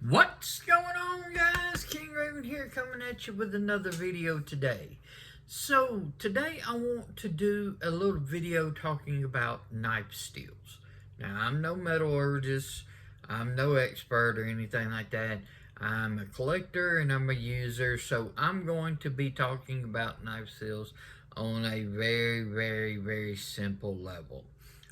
What's going on, guys? King Raven here, coming at you with another video today. So today I want to do a little video talking about knife steels. Now, I'm no metallurgist, I'm no expert or anything like that. I'm a collector and I'm a user, so I'm going to be talking about knife steels on a very simple level.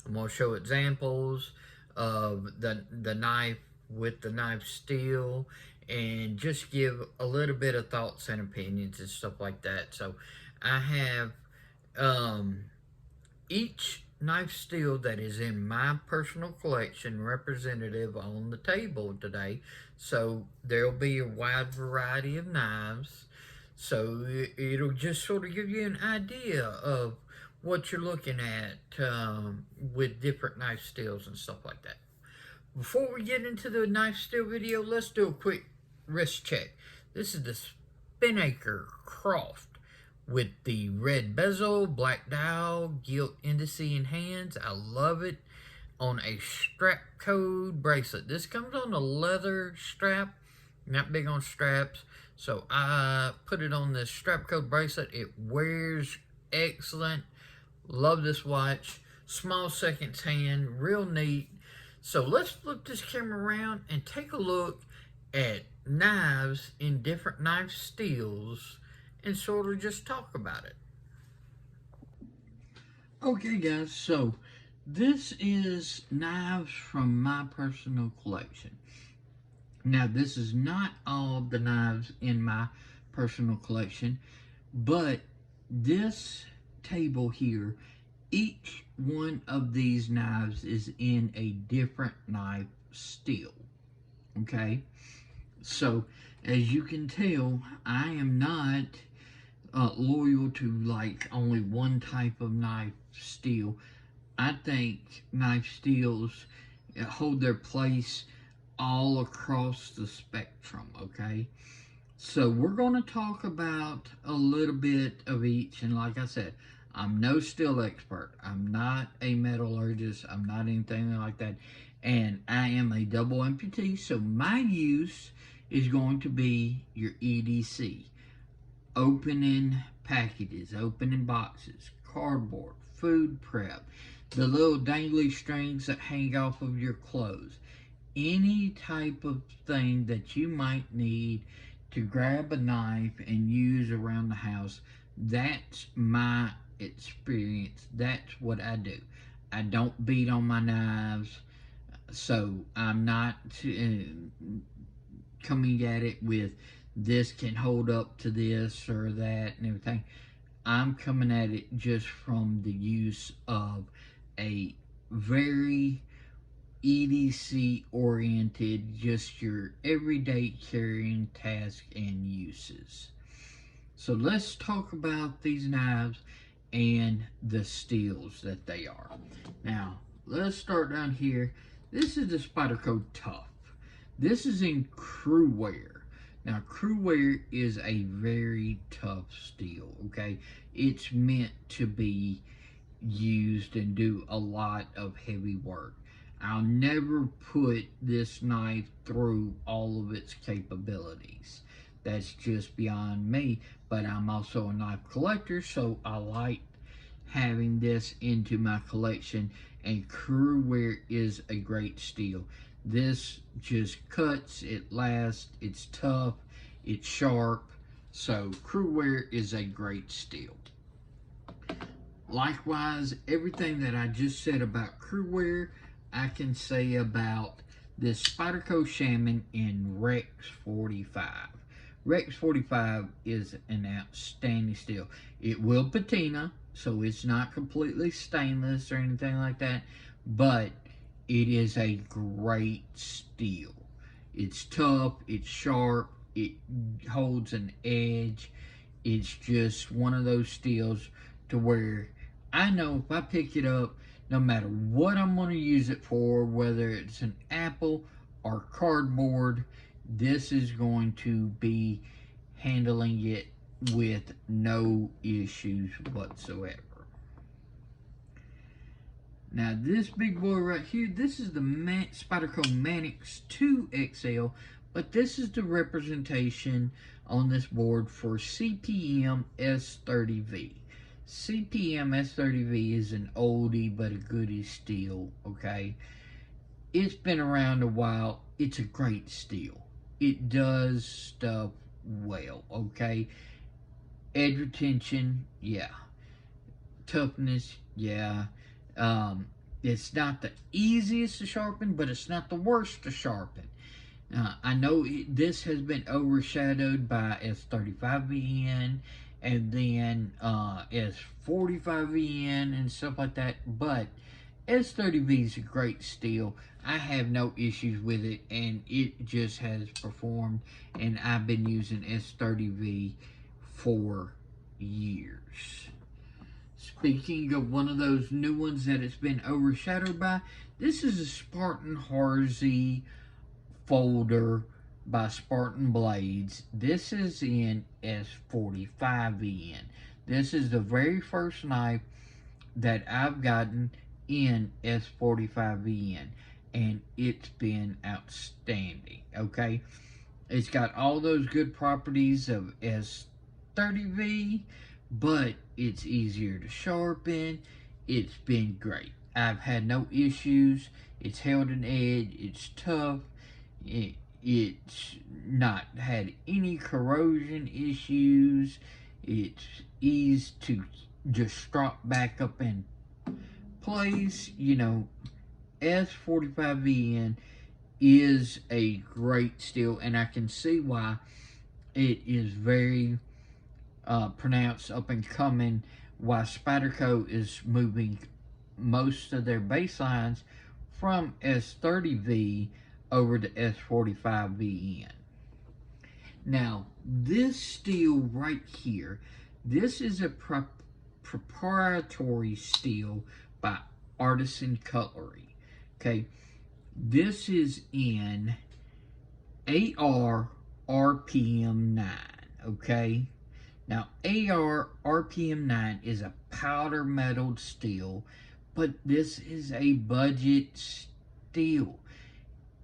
I'm going to show examples of the knife with the knife steel and just give a little bit of thoughts and opinions and stuff like that. So I have each knife steel that is in my personal collection representative on the table today. So there'll be a wide variety of knives. So it'll just sort of give you an idea of what you're looking at with different knife steels and stuff like that. Before we get into the knife steel video, let's do a quick wrist check. This is the Spyderco Croft with the red bezel, black dial, gilt indice and hands. I love it. On a strap code bracelet. This comes on a leather strap. Not big on straps, so I put it on this strap code bracelet. It wears excellent. Love this watch. Small seconds hand, real neat. So let's flip this camera around and take a look at knives in different knife steels and sort of just talk about it. Okay guys, so this is knives from my personal collection. Now this is not all the knives in my personal collection, but this table here, each one of these knives is in a different knife steel, okay? So, as you can tell, I am not loyal to like only one type of knife steel. I think knife steels hold their place all across the spectrum, okay? So, we're going to talk about a little bit of each, and like I said, I'm no steel expert. I'm not a metallurgist. I'm not anything like that. And I am a double amputee, so my use is going to be your EDC. Opening packages, opening boxes, cardboard, food prep, the little dangly strings that hang off of your clothes. Any type of thing that you might need to grab a knife and use around the house, that's my experience. That's what I do. I don't beat on my knives, so I'm not coming at it with this can hold up to this or that and everything. I'm coming at it just from the use of a very EDC oriented, just your everyday carrying task and uses. So let's talk about these knives and the steels that they are. Now, let's start down here. This is the Spyderco Tuff. This is in crew wear. Now, crew wear is a very tough steel, okay? It's meant to be used and do a lot of heavy work. I'll never put this knife through all of its capabilities. That's just beyond me, but I'm also a knife collector, so I like having this into my collection, and crew wear is a great steel. This just cuts, it lasts, it's tough, it's sharp, so crew wear is a great steel. Likewise, everything that I just said about crew wear, I can say about this Spyderco Shaman in Rex 45. Rex 45 is an outstanding steel. It will patina, so it's not completely stainless or anything like that, but it is a great steel. It's tough, it's sharp, it holds an edge. It's just one of those steels to where I know if I pick it up, no matter what I'm going to use it for, whether it's an apple or cardboard, this is going to be handling it with no issues whatsoever. Now this big boy right here, this is the Spyderco Manix 2XL, But this is the representation on this board for Cpm S90v. Cpm S90v is an oldie but a goodie steel, okay? It's been around a while. It's a great steel. It does stuff well, okay? Edge retention, yeah. Toughness, yeah. It's not the easiest to sharpen, but it's not the worst to sharpen. I know this has been overshadowed by S35VN and then S45VN and stuff like that, but S30V is a great steel. I have no issues with it, and it just has performed, and I've been using S30V for years. Speaking of one of those new ones that it's been overshadowed by, this is a Spartan Harzy folder by Spartan Blades. This is in S45VN. This is the very first knife that I've gotten in S45VN, and it's been outstanding, okay? It's got all those good properties of S30V, but it's easier to sharpen. It's been great. I've had no issues. It's held an edge. It's tough. It's not had any corrosion issues. It's easy to just drop back up in place. You know, S45VN is a great steel, and I can see why it is very pronounced up and coming, why Spyderco is moving most of their baselines from S30V over to S45VN. Now, this steel right here, this is a proprietary steel by Artisan Cutlery. Okay, this is in AR RPM 9. Okay, now AR RPM 9 is a powder metal steel, but this is a budget steel.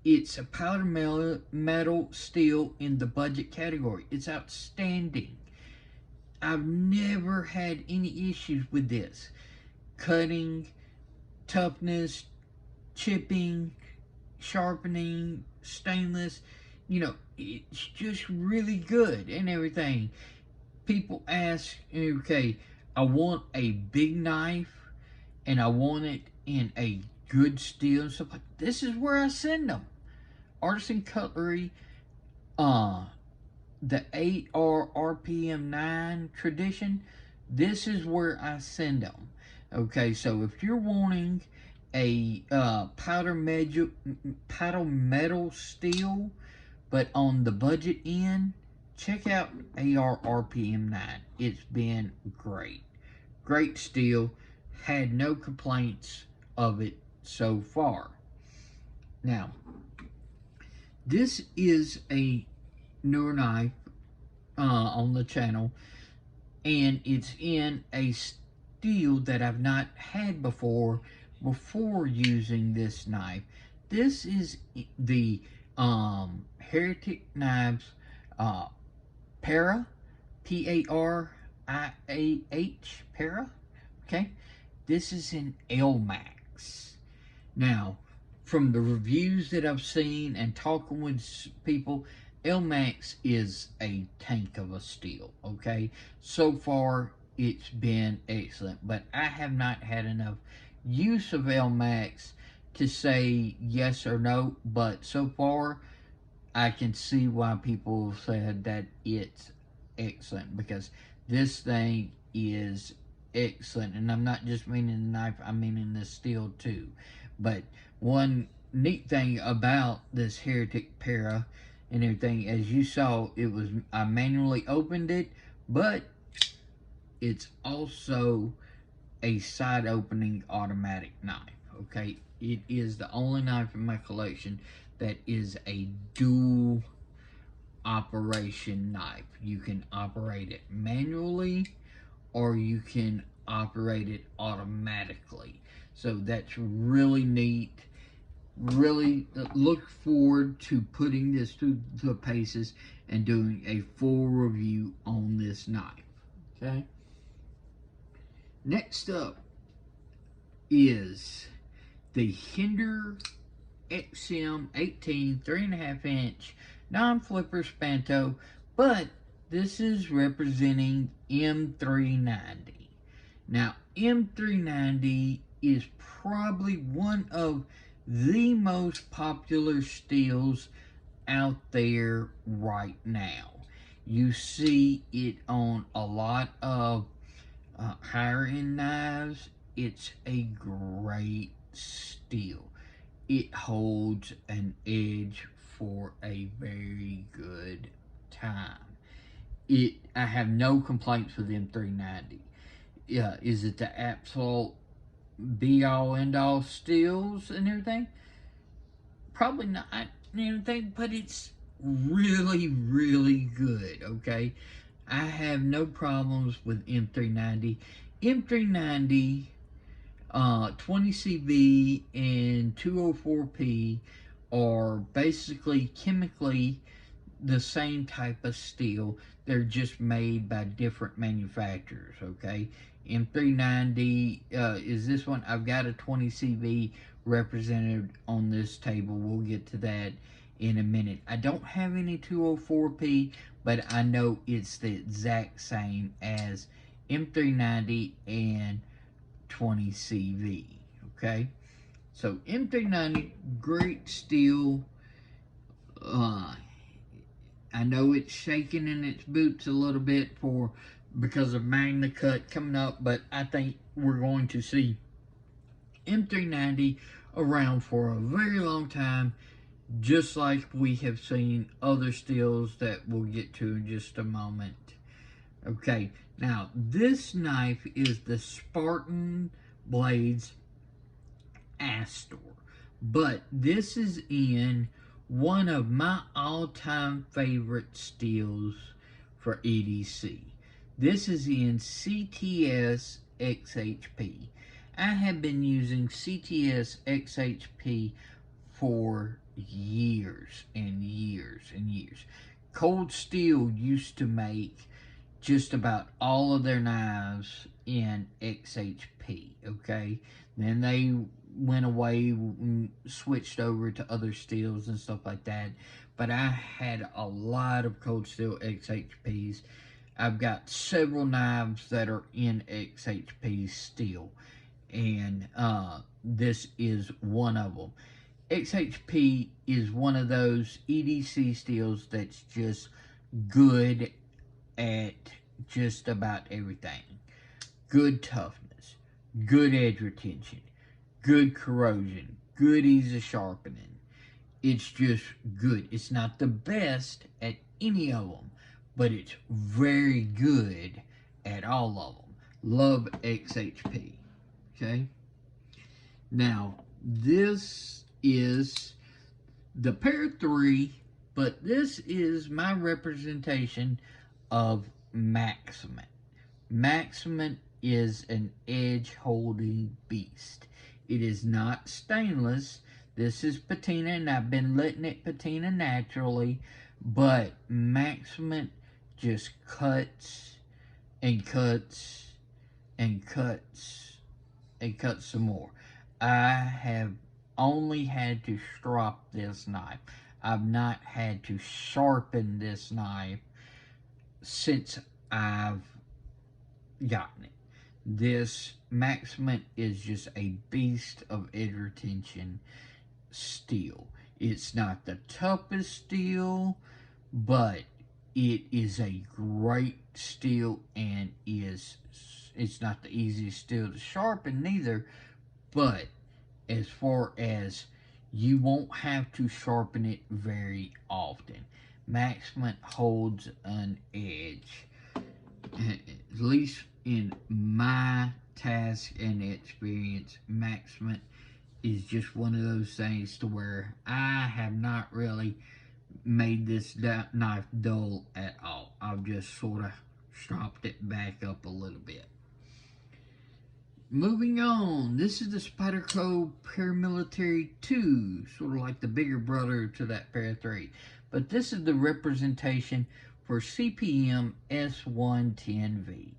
It's a powder metal steel in the budget category. It's outstanding. I've never had any issues with this. Cutting, toughness, chipping, sharpening, stainless, you know, it's just really good and everything. People ask, okay, I want a big knife and I want it in a good steel and stuff like that. This is where I send them. Artisan Cutlery, the 8R RPM 9 tradition, this is where I send them. Okay, so if you're wanting a powder metal steel, but on the budget end, check out AR RPM 9. It's been great. Great steel. Had no complaints of it so far. Now, this is a newer knife on the channel, and it's in a steel that I've not had before using this knife. This is the Heretic Knives Para, P-A-R-I-A-H, Para, okay? This is in LMAX. Now, from the reviews that I've seen and talking with people, LMAX is a tank of a steel, okay? So far, it's been excellent, but I have not had enough use of LMAX to say yes or no, but so far, I can see why people said that it's excellent, because this thing is excellent, and I'm not just meaning the knife, I'm meaning the steel too. But one neat thing about this Heretic Para and everything, as you saw, I manually opened it, but it's also a side opening automatic knife, okay? It is the only knife in my collection that is a dual operation knife. You can operate it manually or you can operate it automatically. So that's really neat. really look forward to putting this through the paces and doing a full review on this knife. Okay. Next up is the Hinder XM18 3.5 inch non-flipper Spanto, but this is representing M390. Now, M390 is probably one of the most popular steels out there right now. You see it on a lot of higher end knives. It's a great steel. It holds an edge for a very good time. I have no complaints with M390. Yeah, is it the absolute be-all, end-all steels and everything? Probably not and everything, but it's really, really good, okay? I have no problems with M390. M390, 20CV and 204P are basically chemically the same type of steel. They're just made by different manufacturers, okay? M390 is this one. I've got a 20CV represented on this table. We'll get to that in a minute. I don't have any 204P, but I know it's the exact same as M390 and 20CV, okay? So M390, great steel. I know it's shaking in its boots a little bit because of Magna Cut coming up, but I think we're going to see M390 around for a very long time, just like we have seen other steels that we'll get to in just a moment. Okay, now this knife is the Spartan Blades Astor, but this is in one of my all-time favorite steels for EDC. This is in Cts Xhp. I have been using Cts Xhp for years and years and years. Cold Steel used to make just about all of their knives in XHP, okay? Then they went away and switched over to other steels and stuff like that. But I had a lot of Cold Steel XHPs. I've got several knives that are in XHP steel, and this is one of them. XHP is one of those EDC steels that's just good at just about everything. Good toughness, good edge retention, good corrosion, good ease of sharpening. It's just good. It's not the best at any of them, but it's very good at all of them. Love XHP, okay? Now, this is the Pair 3, but this is my representation of Maximum. Maximum is an edge-holding beast. It is not stainless. This is patina, and I've been letting it patina naturally, but Maximum just cuts and cuts and cuts and cuts some more. I have only had to strop this knife. I've not had to sharpen this knife since I've gotten it. This Maximum is just a beast of edge retention steel. It's not the toughest steel, but it is a great steel, and it's not the easiest steel to sharpen neither, but as far as you won't have to sharpen it very often. Maximum holds an edge. At least in my task and experience, Maximum is just one of those things to where I have not really made this knife dull at all. I've just sort of stropped it back up a little bit. moving on. This is the Spyderco Paramilitary 2, sort of like the bigger brother to that Para 3. But this is the representation for Cpm S110v.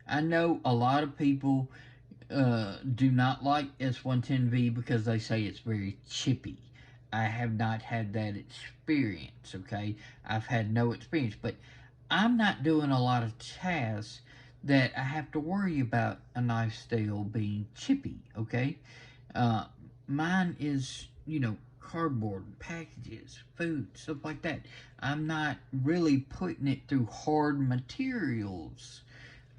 I know a lot of people do not like S110v because they say it's very chippy. I have not had that experience, okay? I've had no experience, but I'm not doing a lot of tasks that I have to worry about a knife steel being chippy, okay? Mine is, cardboard, packages, food, stuff like that. I'm not really putting it through hard materials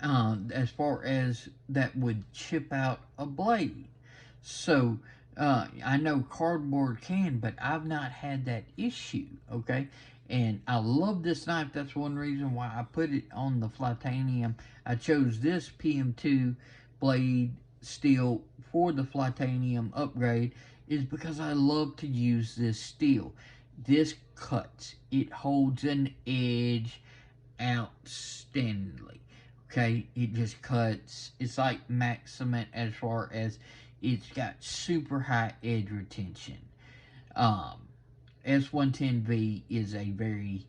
as far as that would chip out a blade. So, I know cardboard can, but I've not had that issue, okay? And I love this knife. That's one reason why I put it on the Flitanium. I chose this PM2 blade steel for the Flitanium upgrade is because I love to use this steel. This cuts. It holds an edge outstandingly. Okay, it just cuts. It's like max cement as far as it's got super high edge retention. S110V is a very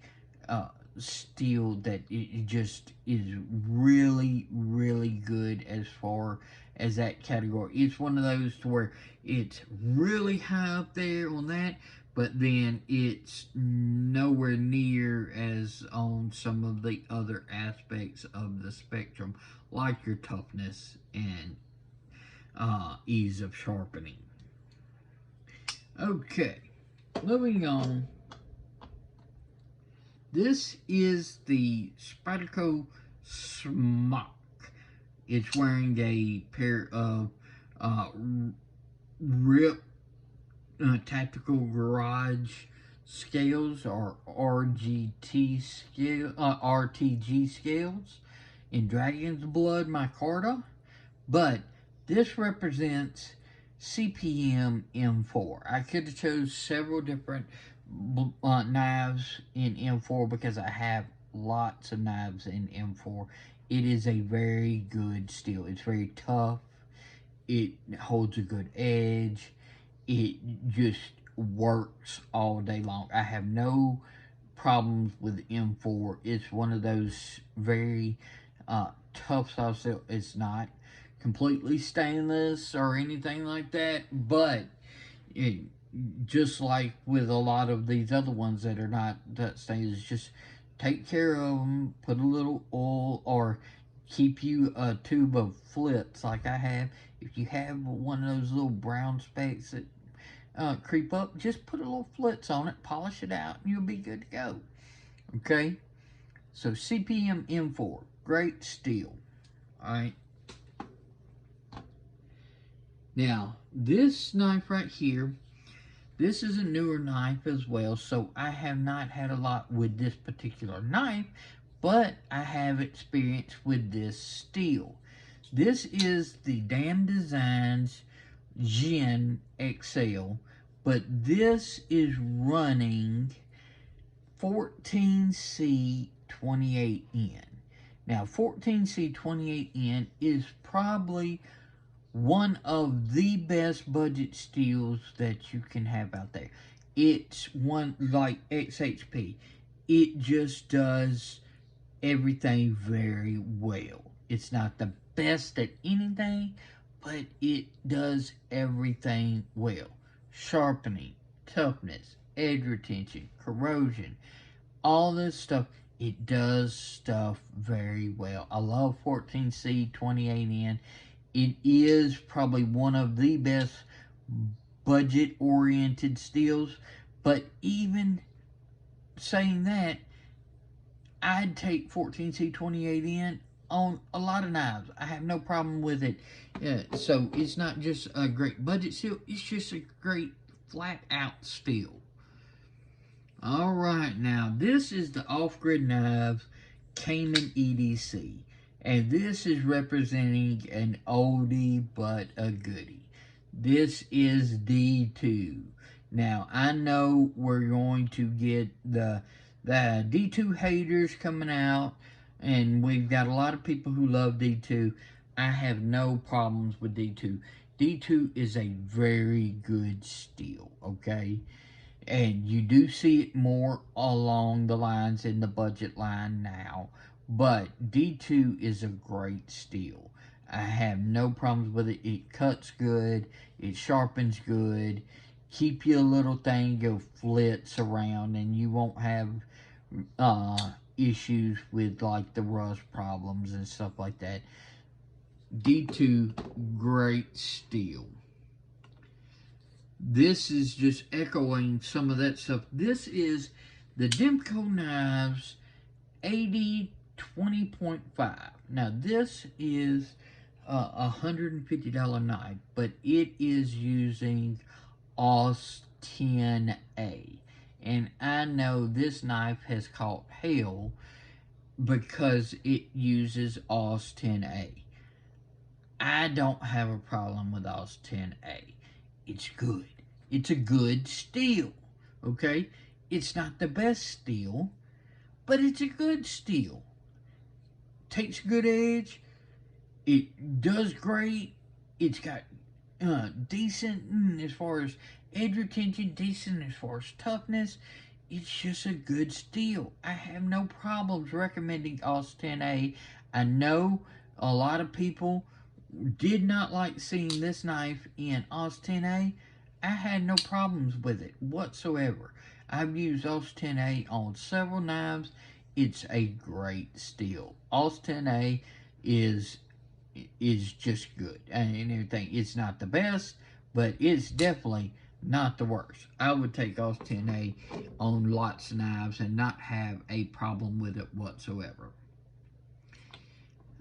steel that it just is really, really good as far as that category. It's one of those to where it's really high up there on that, but then it's nowhere near as on some of the other aspects of the spectrum, like your toughness and ease of sharpening. Okay, moving on. This is the Spyderco Smock. It's wearing a pair of RIP Tactical Garage scales, or RTG scales in Dragon's Blood micarta, but this represents Cpm M4. I could have chose several different knives in M4 because I have lots of knives in M4. It is a very good steel. It's very tough. It holds a good edge. It just works all day long. I have no problems with M4. It's one of those very tough style steel. It's not completely stainless or anything like that, but just like with a lot of these other ones that are not that stainless, just take care of them, put a little oil, or keep you a tube of flits like I have. If you have one of those little brown specks that creep up, just put a little flits on it, polish it out, and you'll be good to go. Okay? So Cpm M4, great steel. Alright? Now, this knife right here, this is a newer knife as well, so I have not had a lot with this particular knife, but I have experience with this steel. This is the Damn Designs Gen XL, but this is running 14C28N. Now, 14C28N is probably one of the best budget steels that you can have out there. It's one like XHP. It just does everything very well. It's not the best at anything, but it does everything well. Sharpening, toughness, edge retention, corrosion, all this stuff. It does stuff very well. I love 14C28N. It is probably one of the best budget-oriented steels, but even saying that, I'd take 14C28N on a lot of knives. I have no problem with it. So it's not just a great budget steel, it's just a great flat-out steel. Alright, now this is the off-grid knives Cayman EDC. And this is representing an oldie but a goodie. This is D2. Now, I know we're going to get the D2 haters coming out, and we've got a lot of people who love D2, I have no problems with D2. D2 is a very good steel, okay? And you do see it more along the lines in the budget line now. But D2 is a great steel. I have no problems with it. It cuts good. It sharpens good. Keep your little thing go flits around, and you won't have issues with like the rust problems and stuff like that. D2, great steel. This is just echoing some of that stuff. This is the Demco Knives 80-20.5. Now this is a $150 knife, but it is using AUS 10A. And I know this knife has caught hell because it uses AUS 10A. I don't have a problem with AUS 10A. It's good. It's a good steel, okay? It's not the best steel, but it's a good steel. Takes a good edge. It does great. It's got decent as far as edge retention, decent as far as toughness. It's just a good steel. I have no problems recommending AUS 10A. I know a lot of people did not like seeing this knife in AUS 10A. I had no problems with it whatsoever. I've used AUS 10A on several knives. It's a great steel. AUS 10A is just good and everything. It's not the best, but it's definitely not the worst. I would take AUS 10A on lots of knives and not have a problem with it whatsoever.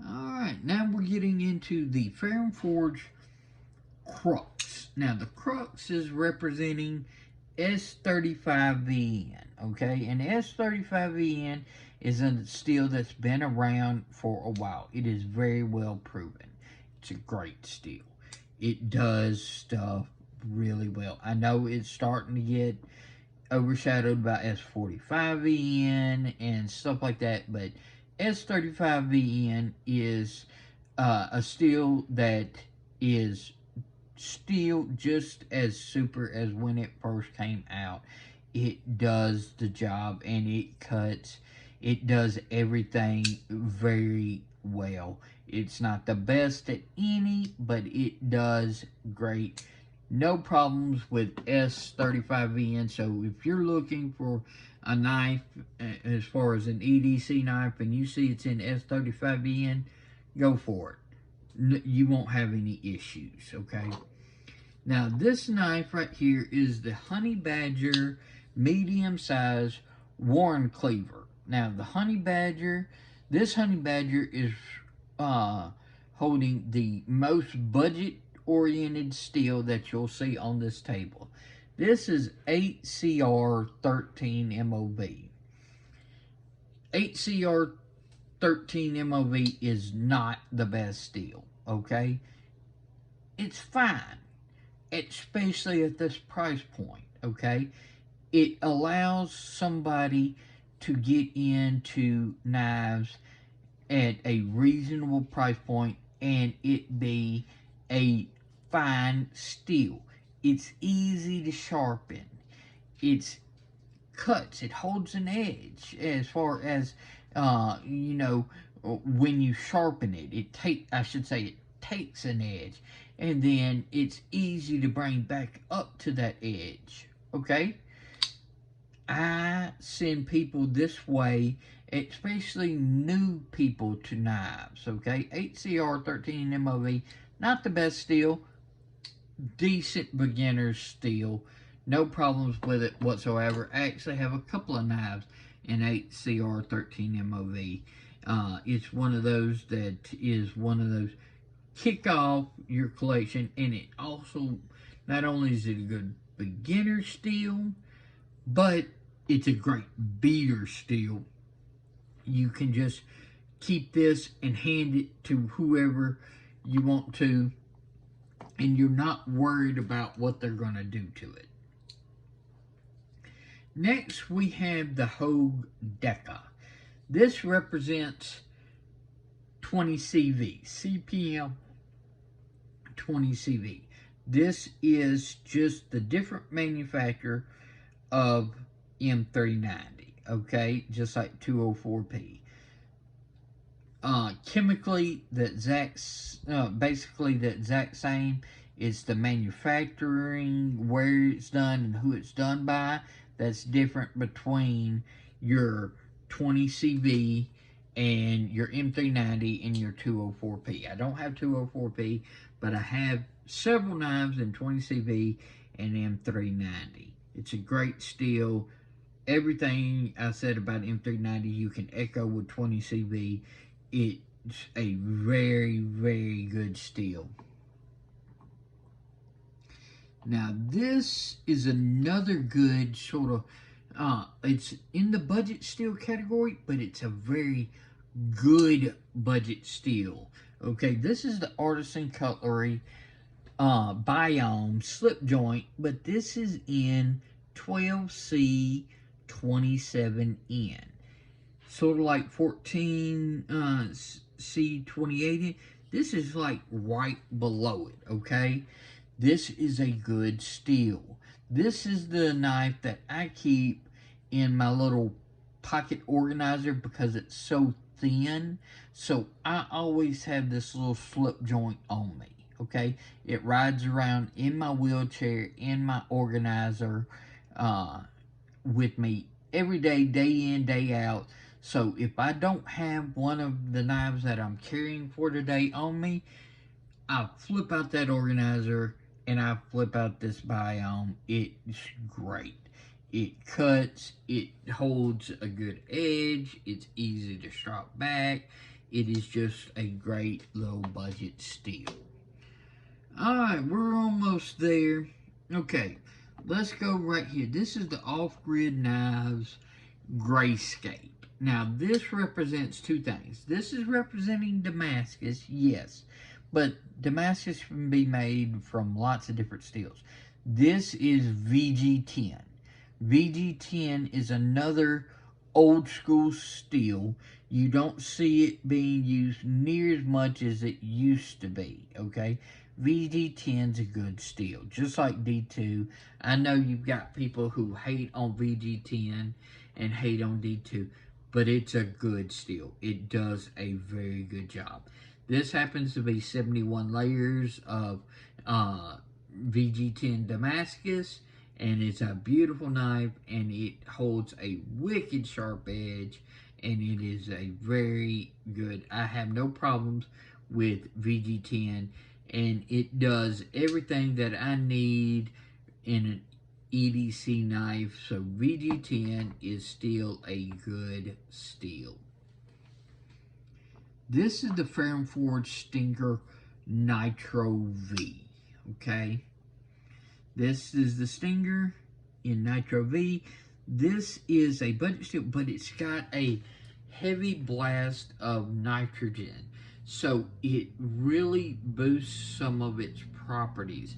Alright, now we're getting into the Ferrum Forge Crux. Now, the Crux is representing S35VN, okay? And S35VN is a steel that's been around for a while. It is very well proven. It's a great steel. It does stuff really well. I know it's starting to get overshadowed by S45VN and stuff like that, but S35VN is a steel that is still just as super as when it first came out. It does the job and it cuts. It does everything very well. It's not the best at any, but it does great. No problems with S35VN. So if you're looking for a knife as far as an EDC knife and you see it's in S35VN, go for it. You won't have any issues, okay? Now, this knife right here is the Honey Badger medium-size Warren Cleaver. Now, the Honey Badger, this Honey Badger is holding the most budget-oriented steel that you'll see on this table. This is Hcr13 Mov. Hcr13 Mov is not the best steel, okay? It's fine, especially at this price point, okay? It allows somebody to get into knives at a reasonable price point and it be a fine steel. It's easy to sharpen. It cuts. It holds an edge as far as, you know, when you sharpen it. It takes an edge. And then it's easy to bring back up to that edge. Okay? I send people this way, especially new people to knives. Okay? Hcr13 Mov, not the best steel. Decent beginner's steel. No problems with it whatsoever. I actually have a couple of knives in Hcr13 Mov. It's one of those that is one of those kick off your collection, and it also, not only is it a good beginner steel, but it's a great beater steel. You can just keep this and hand it to whoever you want to, and you're not worried about what they're going to do to it. Next, we have the Hogue Deca. This represents 20CV, CPM 20CV. This is just the different manufacturer of M390, okay, just like 204P. Chemically, basically the exact same. It's the manufacturing, where it's done, and who it's done by. That's different between your 20CV and your M390 and your 204P. I don't have 204P, but I have several knives in 20CV and M390. It's a great steel. Everything I said about M390 you can echo with 20CV. It's a very, very good steel. Now this is another good sort of, it's in the budget steel category, but it's a very good budget steel. Okay, this is the Artisan Cutlery Biome slip joint, but this is in 12C 27N. Sort of like 14C 28N. This is like right below it, okay? This is a good steel. This is the knife that I keep in my little pocket organizer because it's so thin. So I always have this little slip joint on me, okay? It rides around in my wheelchair, in my organizer, with me every day, day in, day out. So if I don't have one of the knives that I'm carrying for today on me, I flip out that organizer and I flip out this Biome. It's great. It cuts, it holds a good edge, it's easy to strap back. It is just a great low budget steel. Alright, we're almost there. Okay, let's go right here. This is the Off-Grid Knives Grayscape. Now, this represents two things. This is representing Damascus, yes, but Damascus can be made from lots of different steels. This is VG10. VG10 is another old school steel. You don't see it being used near as much as it used to be, okay? VG10 is a good steel, just like D2. I know you've got people who hate on VG10 and hate on D2, but it's a good steel. It does a very good job. This happens to be 71 layers of VG10 Damascus, and it's a beautiful knife, and it holds a wicked sharp edge, and it is a very good. I have no problems with VG10, and it does everything that I need in an EDC knife. So VG10 is still a good steel. This is the Ferrum Forge Stinger Nitro V, okay? This is the Stinger in Nitro V. This is a budget steel, but it's got a heavy blast of nitrogen. So it really boosts some of its properties.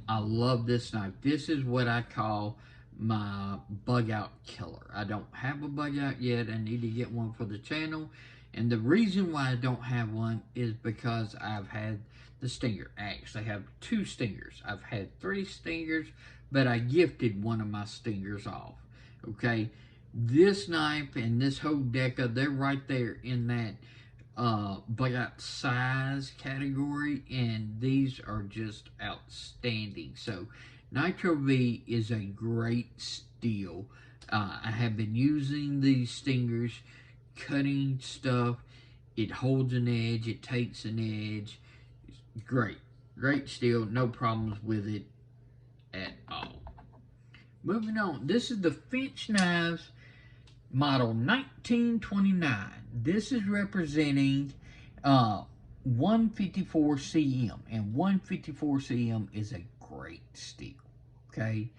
I love this knife. This is what I call my bug out killer. I don't have a bug out yet. I need to get one for the channel. And the reason why I don't have one is because I've had the Stinger. I actually have two Stingers. I've had 3 Stingers, but I gifted one of my Stingers off. Okay, this knife and this Hogue Deca, they're right there in that bug out size category, and these are just outstanding. So Nitro V is a great steel. I have been using these Stingers, cutting stuff. It holds an edge, it takes an edge. Great steel, no problems with it at all. Moving on, this is the Finch Knives model 1929. This is representing 154 cm, and 154 cm is a great steel, okay?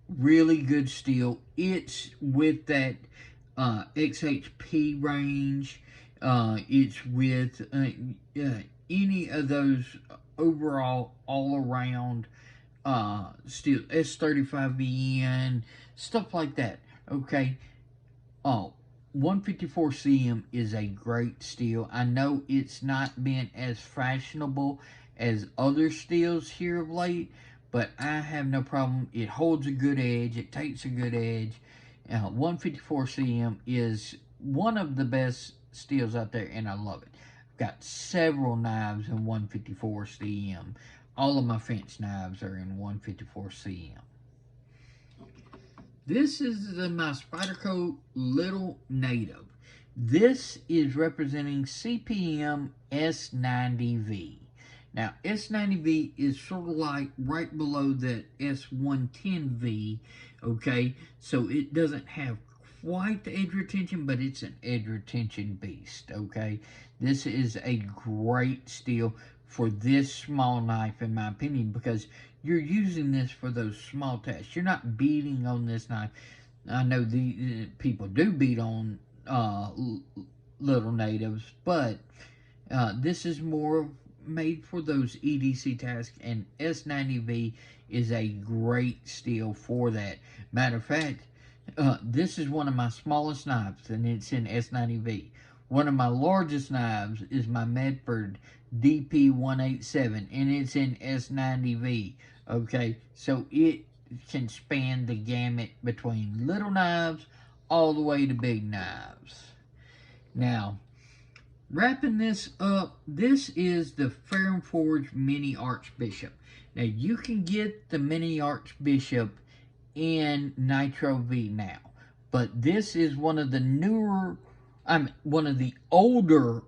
Really good steel. It's with that XHP range. It's with any of those overall all-around steel, S35VN, stuff like that, okay? Oh, 154 cm is a great steel. I know it's not been as fashionable as other steels here of late, but I have no problem. It holds a good edge. It takes a good edge. 154 cm is one of the best steels out there, and I love it. I've got several knives in 154 cm. All of my Finch knives are in 154 cm. This is my Spyderco Little Native. This is representing Cpm S90v. Now, S90v is sort of like right below that S110v, okay? So it doesn't have quite the edge retention, but it's an edge retention beast, okay? This is a great steel for this small knife, in my opinion, because you're using this for those small tasks. You're not beating on this knife. I know the people do beat on little natives, but this is more made for those EDC tasks, and S90V is a great steel for that. Matter of fact, this is one of my smallest knives, and it's in S90V. One of my largest knives is my Medford DP187, and it's in S90V. Okay, so it can span the gamut between little knives all the way to big knives. Now, wrapping this up, this is the Fair and Forge Mini Archbishop. Now, you can get the Mini Archbishop in Nitro V now, but this is one of the newer, one of the older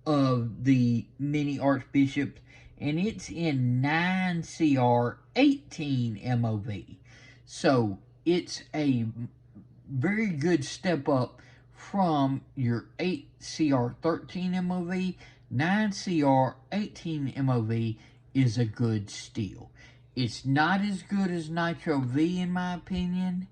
of the Mini Archbishops, and it's in 9Cr13 Mov. So it's a very good step up from your 8Cr13 Mov. 9Cr13 Mov is a good steel. It's not as good as Nitro V in my opinion,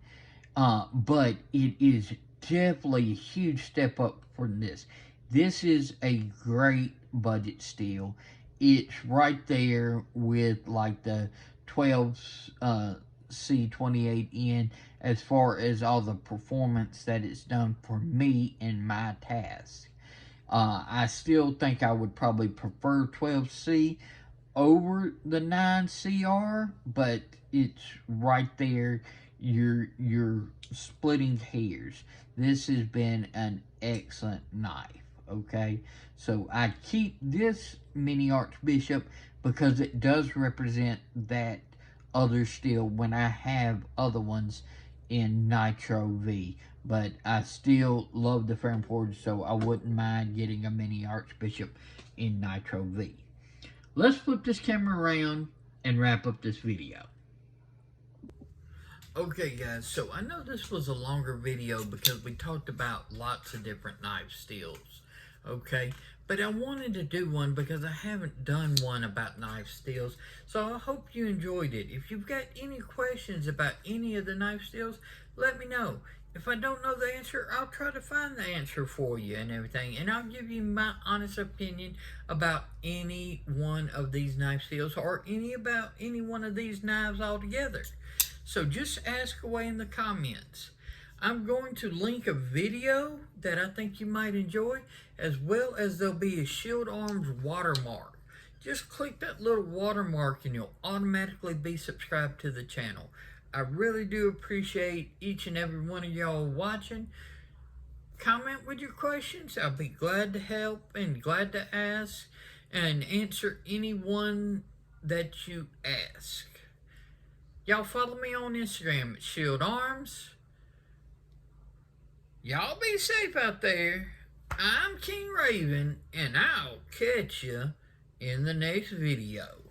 but it is definitely a huge step up from this. This is a great budget steel. It's right there with like the 12C28N as far as all the performance that it's done for me in my task. I still think I would probably prefer 12C over the 9Cr, but it's right there. You're splitting hairs. This has been an excellent knife. Okay, so I keep this Mini Archbishop because it does represent that other steel when I have other ones in Nitro V. But I still love the Fair and Forge, so I wouldn't mind getting a Mini Archbishop in Nitro V. Let's flip this camera around and wrap up this video. Okay guys, so I know this was a longer video because we talked about lots of different knife steels. Okay, but I wanted to do one because I haven't done one about knife steels, so I hope you enjoyed it. If you've got any questions about any of the knife steels, let me know. If I don't know the answer, I'll try to find the answer for you and everything, and I'll give you my honest opinion about any one of these knife steels or about any one of these knives altogether. So just ask away in the comments. I'm going to link a video that I think you might enjoy, as well as there'll be a Shield Arms watermark. Just click that little watermark and you'll automatically be subscribed to the channel. I really do appreciate each and every one of y'all watching. Comment with your questions. I'll be glad to help and glad to ask and answer any one that you ask. Y'all follow me on Instagram at Shield Arms. Y'all be safe out there. I'm King Raven, and I'll catch you in the next video.